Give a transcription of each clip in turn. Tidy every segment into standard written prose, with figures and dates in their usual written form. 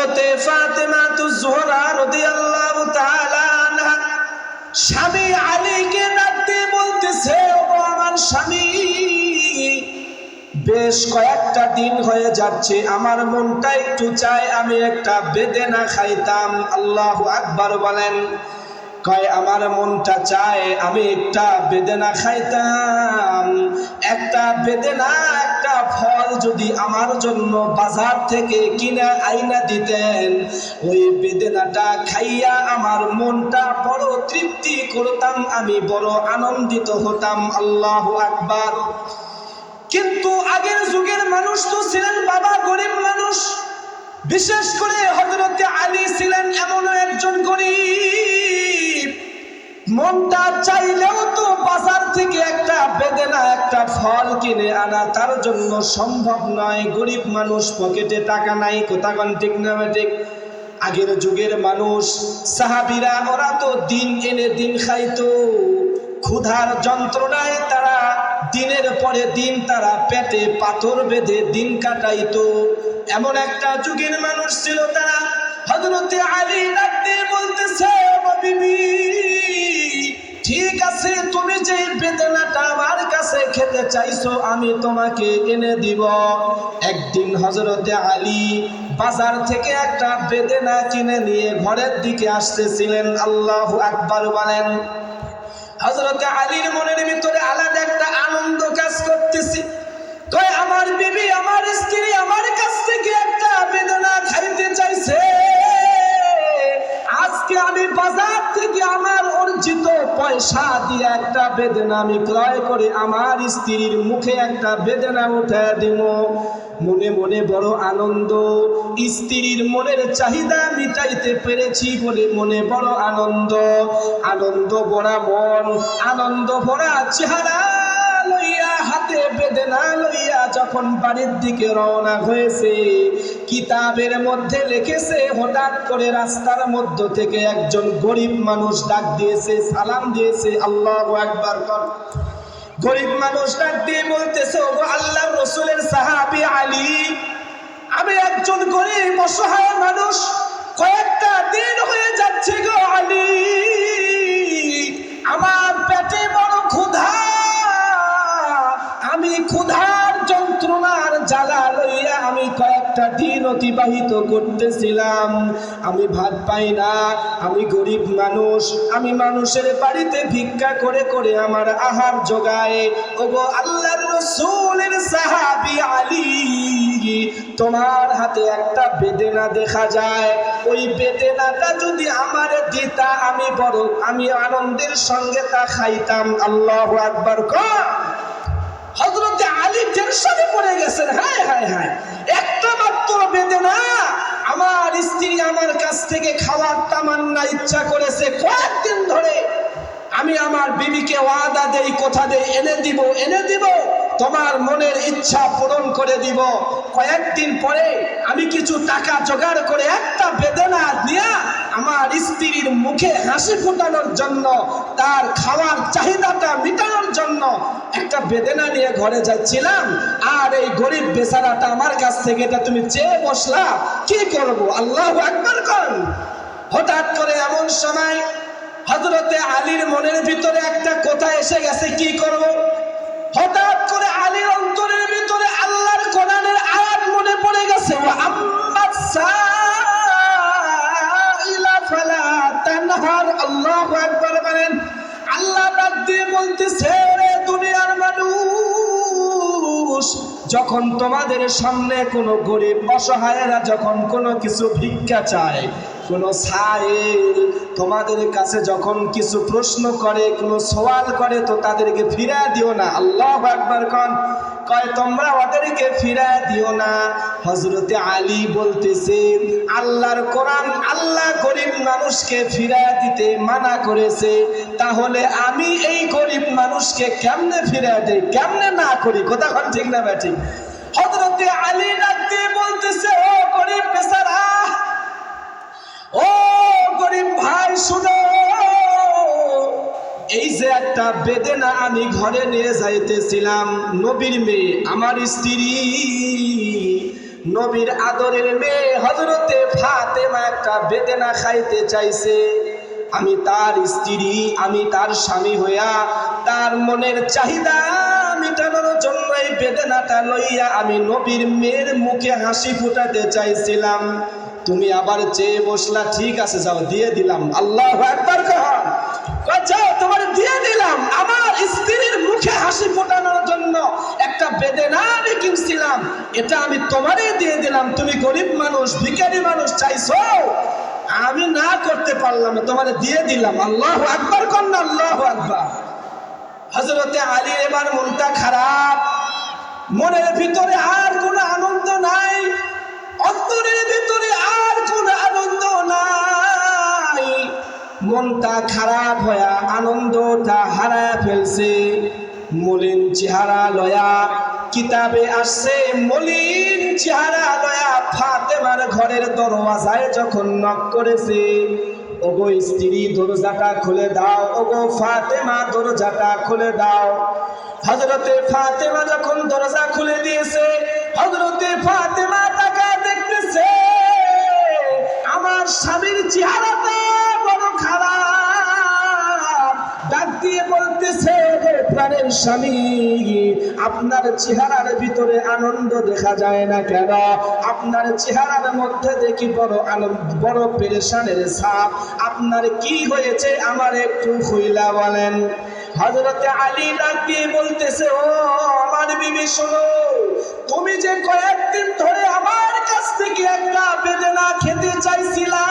হযরতে ফাতেমাতুজ জোহরা রাদিয়াল্লাহু তাআলা আনহা স্বামী আলীকে ডাকতে বলতেছে, ও আমার স্বামী, বেশ কয়েকটা দিন হয়ে যাচ্ছে, আমার মনটা একটু চায় আমি একটা বেদেনা খাইতাম। আল্লাহু আকবার বলেন। কয় আমার মনটা চায় আমি একটা বেদেনা খাইতাম। একটা বেদেনা, একটা ফল যদি আমার জন্য বাজার থেকে কিনে আইনা দিতেন, ওই বেদেনাটা খাইয়া আমার মনটা বড় তৃপ্তি করতাম, আমি বড় আনন্দিত হতাম। আল্লাহু আকবার। কিন্তু আগের যুগের মানুষ তো ছিলেন বাবা গরিব মানুষ, বিশেষ করে হযরতে আলী ছিলেন এমন একজন গরিব, মনটা চাইলেও তো বাজার থেকে একটা বেদেনা, একটা ফল কিনে আনা তার জন্য সম্ভব নয়। গরিব মানুষ, পকেটে টাকা নাই। কথা কোন ঠিক না ঠিক? আগের যুগের মানুষ সাহাবীরা, ওরা তো দিন এনে দিন খাইতো। ক্ষুধার যন্ত্রণায় তারা দিনের পরে দিন তারা পেটে পাথর বেঁধে দিন কাটাইতো। এমন একটা যুগের মানুষ ছিল তারা। হযরতে আলী ডাকতে বলতেছে, ও বিবি, ঠিক আছে, তুমি যে বেদনাটা আমার কাছে খেতে চাইছো আমি তোমাকে এনে দিব। একদিন হযরতে আলী বাজার থেকে একটা বেদনা কিনে নিয়ে ঘরের দিকে আসতেছিলেন। আল্লাহু আকবার বলেন। হযরতে আলীর মনের ভিতরে আলাদা একটা আনন্দ কাজ করতেছে। কয় আমার বিবি, আমার স্ত্রী আমার কাছ থেকে একটা বেদনা খাইতে চাইছে, আজকে আমি বাজার থেকে আমার অর্জিত পয়সা দিয়ে একটা বেদনা আমি ক্রয় করে আমার স্ত্রীর মুখে একটা বেদনা উঠে দিব। মনে মনে বড় আনন্দ, স্ত্রীর মনের চাহিদা মিটাইতে পেরেছি বলে মনে বড় আনন্দ। আনন্দ ভরা মন, আনন্দ ভরা চেহারা লইয়া, হাতে বেদনা লইয়া যখন বাড়ির দিকে রওনা হয়েছে, কিতাবের মধ্যে লিখেছে হঠাৎ করে রাস্তার মধ্য থেকে একজন গরিব মানুষ ডাক দিয়েছে, সালাম দিয়েছে। আল্লাহু আকবার। গরিব মানুষ ডাক দিয়ে বলতেছে, ও আল্লাহর রাসূলের সাহাবী আলী, আমি একজন গরিব অসহায় মানুষ, কয়েকটা দিন হয়ে যাচ্ছে গো আলী, আমার পেটে বড় ক্ষুধা, আমি ক্ষুধার যন্ত্রণার জ্বালা লইয়া আমি কয়েকটা দিন অতিবাহিত করতেছিলাম, আমি ভাত পাই না, আমি গরিব মানুষ, আমি মানুষের বাড়িতে ভিক্ষা করে করে আমার আহার জোগায়। ওগো আল্লাহর রাসূলের সাহাবী আলী, তোমার হাতে একটা বেদনা দেখা যায়, ওই বেদনাটা যদি আমারে দিতা আমি আনন্দের সঙ্গে তা খাইতাম। আল্লাহু আকবার। হযরতে আলী টেনশনে পড়ে গেছেন। হায় হায় হায়, একটা মাত্র বেদনা, আমার স্ত্রী আমার কাছ থেকে খাওয়ার তামান্না ইচ্ছা করেছে, কয়েকদিন ধরে আমি আমার বিবিকে ওয়াদা দেই, কথা দেই, এনে দিব, তোমার মনের ইচ্ছা পূরণ করে দিব। কয়েকদিন পরে আমি কিছু টাকা জোগাড় করে একটা বেদনা নিয়ে আমার স্ত্রীর মুখে হাসি ফোটানোর জন্য, তার খাওয়ার চাহিদাটা মেটানোর জন্য একটা বেদনা নিয়ে ঘরে যাচ্ছিলাম, আর এই গরিব বেচারাটা আমার কাছ থেকে এটা তুমি চেয়ে বসলা, কি করব? আল্লাহু আকবার কর। হঠাৎ করে এমন সময় হযরতে আলীর মনের ভিতরে একটা কথা এসে গেছে, কি করব? হঠাৎ করে আলীর অন্তরের ভিতরে আল্লাহর কোরআনের আয়াত মনে পড়ে গেছে, ওয়া আম্মাস সাইলা ফালা তানহার। আল্লাহু আকবার বলেন। আল্লাহ ডাক দিয়ে বলতেছে, রে দুনিয়ার মানুষ, যখন তোমাদের সামনে কোনো গরিব অসহায়রা যখন কোনো কিছু ভিক্ষা চায়, কোনো সাইল তোমাদের কাছে যখন কিছু প্রশ্ন করে, কোনো সওয়াল করে, তো তাদেরকে ফিরিয়ে দিও না। আল্লাহু আকবার। কয় তোমরা ওদেরকে ফিরিয়ে দিও না। হযরতে আলী বলতেছে, আল্লাহর কোরআন, আল্লাহ গরিব মানুষকে ফিরিয়ে দিতে মানা করেছে, তাহলে আমি এই গরিব মানুষকে কেমনে ফিরিয়ে দেই, কেমনে না করি? কথা কোন ঠিক না বেঠি? হযরতে আলী ডাক দিয়ে বলতেছে, ও গরিব বেচারা, ও গরিব ভাই, শুনো, এই যে একটা বেদনা আমি ঘরে নিয়ে যাইতেছিলাম, নবীর মেয়ে, আমার স্ত্রী, নবীর আদরের মেয়ে হযরতে ফাতেমা একটা বেদনা খাইতে চাইছে, আমি তার স্ত্রী, আমি তার স্বামী হইয়া তার মনের চাহিদা মিটানোর জন্য এই বেদনাটা লইয়া আমি নবীর মেয়ের মুখে হাসি ফুটাতে চাইছিলাম। তুমি আবার চেয়ে বসলা, ঠিক আছে যাও দিয়ে দিলাম। আল্লাহু আকবার কর, যাও তোমার দিয়ে দিলাম। আমার স্ত্রীর মুখে হাসি ফোটানোর জন্য একটা বেদনা আমি কিনছিলাম, এটা আমি তোমারই দিয়ে দিলাম। তুমি গরিব মানুষ, ভিখারি মানুষ চাইছো, আমি না করতে পারলাম না, তোমার দিয়ে দিলাম। আল্লাহু আকবার কর না, আল্লাহু আকবার। হযরতে আলীর এবার মনটা খারাপ, মনের ভিতরে আর কোনো আনন্দ নাই, অন্তরের ভিতরে আর কোনো আনন্দ নাই। মনটা খারাপ হয়ে আনন্দটা হারায় ফেলছে। মলিন চেহারা লয়া, কিতাবে আসছে মলিন চেহারা লয়া ফাতেমার ঘরের দরওয়াজায় যখন নক করেছে, ওগো স্ত্রী দরজাটা খুলে দাও, ওগো ফাতেমা দরজাটা খুলে দাও। হযরতে ফাতেমা যখন দরজা খুলে দিয়েছে, হযরতে ফাতেমা তাকা দেখতেছে আমার স্বামীর চেহারাটা বড় খারাপ। ডাক দিয়ে বলতেছে, প্রাণের স্বামী, আপনার চেহারার ভিতরে আনন্দ দেখা যায় না কেন? আপনার চেহারার মধ্যে দেখি বড় আনন্দ, বড় পেরেশানের ছাপ। আপনার কি হয়েছে আমার একটু খুইলা বলেন। হযরতে আলী ডাক দিয়ে বলতেছে, ও আমার বিবি শোনো, তুমি যে কয়েকদিন ধরে আমার কাছ থেকে একটা বেদনা খেতে চাইছিলা,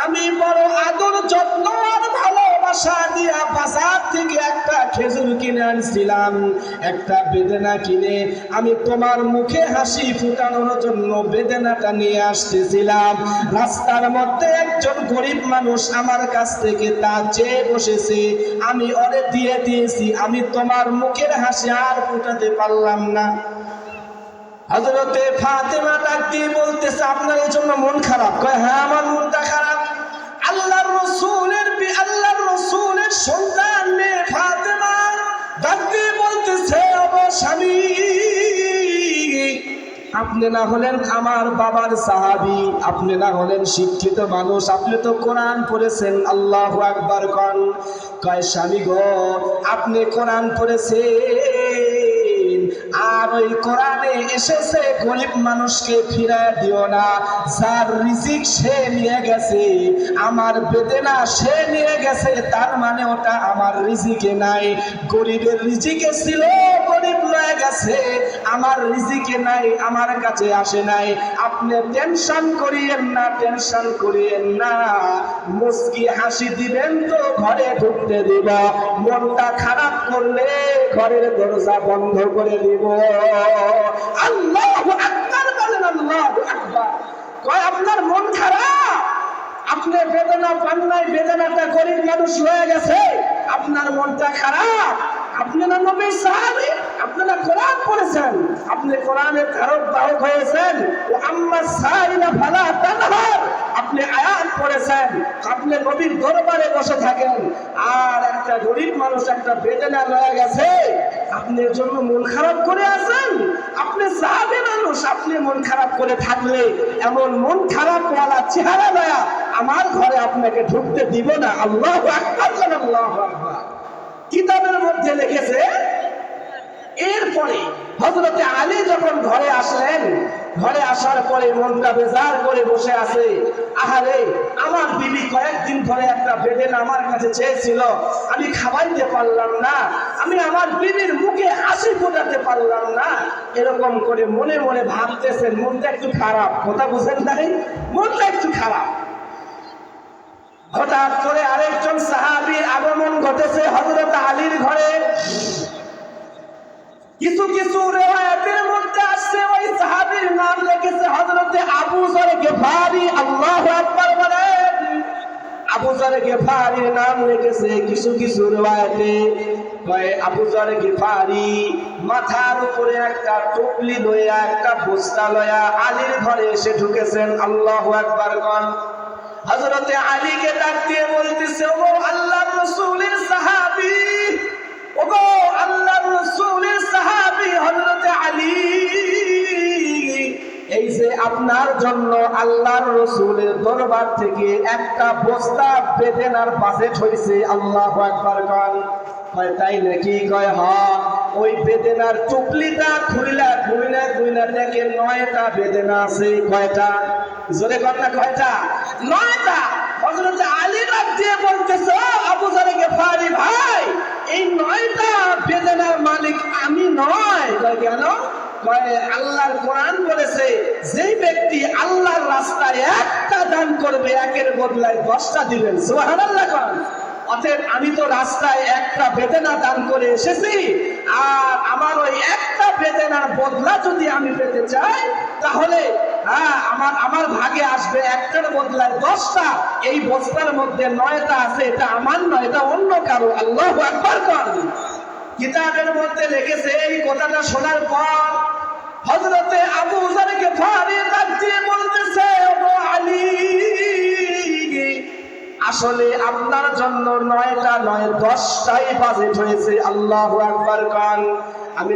আমি বড় আদর যত্ন আর ভালোবাসা দিয়া বাজার থেকে একটা খেজুর কিনে আনছিলাম, একটা বেদনা কিনে আমি তোমার মুখে হাসি ফুটানোর জন্য বেদনাটা নিয়ে আসতেছিলাম। রাস্তার মধ্যে একজন গরিব মানুষ আমার কাছ থেকে তা চেয়ে বসেছে, আমি ওরে দিয়ে দিয়েছি, আমি তোমার মুখের হাসি আর ফুটাতে পারলাম না। হযরতে ফাতেমা ডাক দিয়ে বলতেছে, আপনার এই জন্য মন খারাপ? কয় হ্যাঁ, আমার মনটা খারাপ। আল্লাহর রাসূলের সন্তান মেয়ে ফাতেমা ডাক দিয়ে বলতেছে, ও স্বামী, আপনি না হলেন আমার বাবার সাহাবী, আপনি না হলেন শিক্ষিত মানুষ, আপনি তো কোরআন পড়েছেন। আল্লাহু আকবার কোন। কয় স্বামী গো, আপনি কোরআন পড়েছেন, আর ওই কোরআনে এসেছে গরিব মানুষকে ফিরায় দিও না, যার রিজিক সে নিয়ে গেছে, আমার বেদনা সে নিয়ে গেছে, তার মানে ওটা আমার রিজিকে নাই। গরিবের রিজিকে ছিল, গরিব লয়ে গেছে, আমার রিজিকে নাই, আমার কাছে আসে নাই। আপনি টেনশন করিয়েন না, টেনশন করিয়েন না, মুস্কি হাসি দিবেন তো ঘরে ঢুকতে দিব, মনটা খারাপ করলে ঘরের দরজা বন্ধ করে দিব। আল্লাহু আকবার বলেন, আল্লাহু আকবার। কয় আপনার মন খারাপ, আপনি বেদনা পান নাই, বেদনাটা গরিব মানুষ লয়ে গেছে, আপনার মনটা খারাপ। আপনি না নবীর সাহাবী, আপনারা কোরআন পড়েছেন, আপনি কোরআনের ধারক বাহক হয়েছেন। ও আম্মা সাইলা ফালা তানহার, আপনি আয়াত পড়েছেন, আপনি নবীর দরবারে বসে থাকেন, আর একটা গরিব মানুষ একটা বেদনা লয়ে গেছে, আপনি এর জন্য মন খারাপ করে আছেন? আপনি সাহাবী মানুষ, আপনি মন খারাপ করে থাকলে এমন মন খারাপ ওয়ালা চেহারা লয়া আমার ঘরে আপনাকে ঢুকতে দিব না। আল্লাহু আকবার, আল্লাহু আকবার। কিতাবের মধ্যে লিখেছে, এরপরে হযরতে আলী যখন ঘরে আসলেন, ঘরে আসার পরে মনটা বেজার করে বসে আছে। আহারে, আমার বিবি কয়েকদিন ধরে একটা বেদনা আমার কাছে চেয়েছিল, আমি খাওয়াইতে পারলাম না, আমি আমার বিবির মুখে হাসি ফোটাতে পারলাম না, এরকম করে মনে মনে ভাবতেছেন। মনটা একটু খারাপ, কথা বুঝেন নাই? মনটা একটু খারাপ। হঠাৎ করে আরেকজন সাহাবীর আগমন ঘটেছে হযরত আলীর ঘরে। কিছু কিছু রিওয়ায়াতের মধ্যে আসছে ওই সাহাবীর নাম লিখেছে হযরতে আবু যর গিফারি। আল্লাহু আকবার বলেন। আবু যর গিফারির নাম লিখেছে কিছু কিছু রিওয়ায়াতে। কয় আবু যর গিফারি মাথার উপরে একটা টুপলি লইয়া, একটা বস্তা লইয়া আলীর ঘরে এসে ঢুকেছেন। আল্লাহু আকবার কোন। হযরতে আলীকে ডাক দিয়ে বলতেছে, ও আল্লাহর রাসূলের সাহাবী, ওগো আল্লাহর রাসূলের সাহাবী হযরতে আলী, এই যে আপনার জন্য আল্লাহর রাসূলের দরবার থেকে একটা বস্তা বেদেনার বাজেট হয়েছে, আল্লাহু আকবার কন। কয় তাই নাকি? কয় হ্যাঁ। ওই বেদেনার টুকলিটা খুইলা খুইলা দেখে 9টা বেদেনা আছে। কয়টা? জোরে কর না, কয়টা? 9টা। হযরত আলী ডাক দিয়ে বলতেছে, আবু যর গিফারি ভাই, এই 9টা বেদেনার মালিক আমি নয়। কয় কেন? কয় আল্লাহর কোরআন বলেছে, যেই ব্যক্তি আল্লাহর রাস্তায় একটা দান করবে একের বদলায় 10টা দিবেন। সুবহানাল্লাহ কন। অতএব আমি তো রাস্তায় একটা বেদেনা দান করে এসেছি, আর আমার ওই একটা বেদেনার বদলা যদি আমি পেতে চাই, তাহলে আমার ভাগে আসবে একটার বদলায় 10টা। এই বস্তার মধ্যে 9টা আছে, এটা আমার নয়, এটা অন্য কারো। আল্লাহু আকবার কর। কিতাবের মধ্যে লিখেছে, এই কথাটা শোনার পর হযরতে আবু যর গিফারি ডাক দিয়ে বলতেছে, ও আলী, আসলে আপনার জন্য 9টা নয় 10টাই বাজেট হয়েছে। আল্লাহু আকবার কন। আমি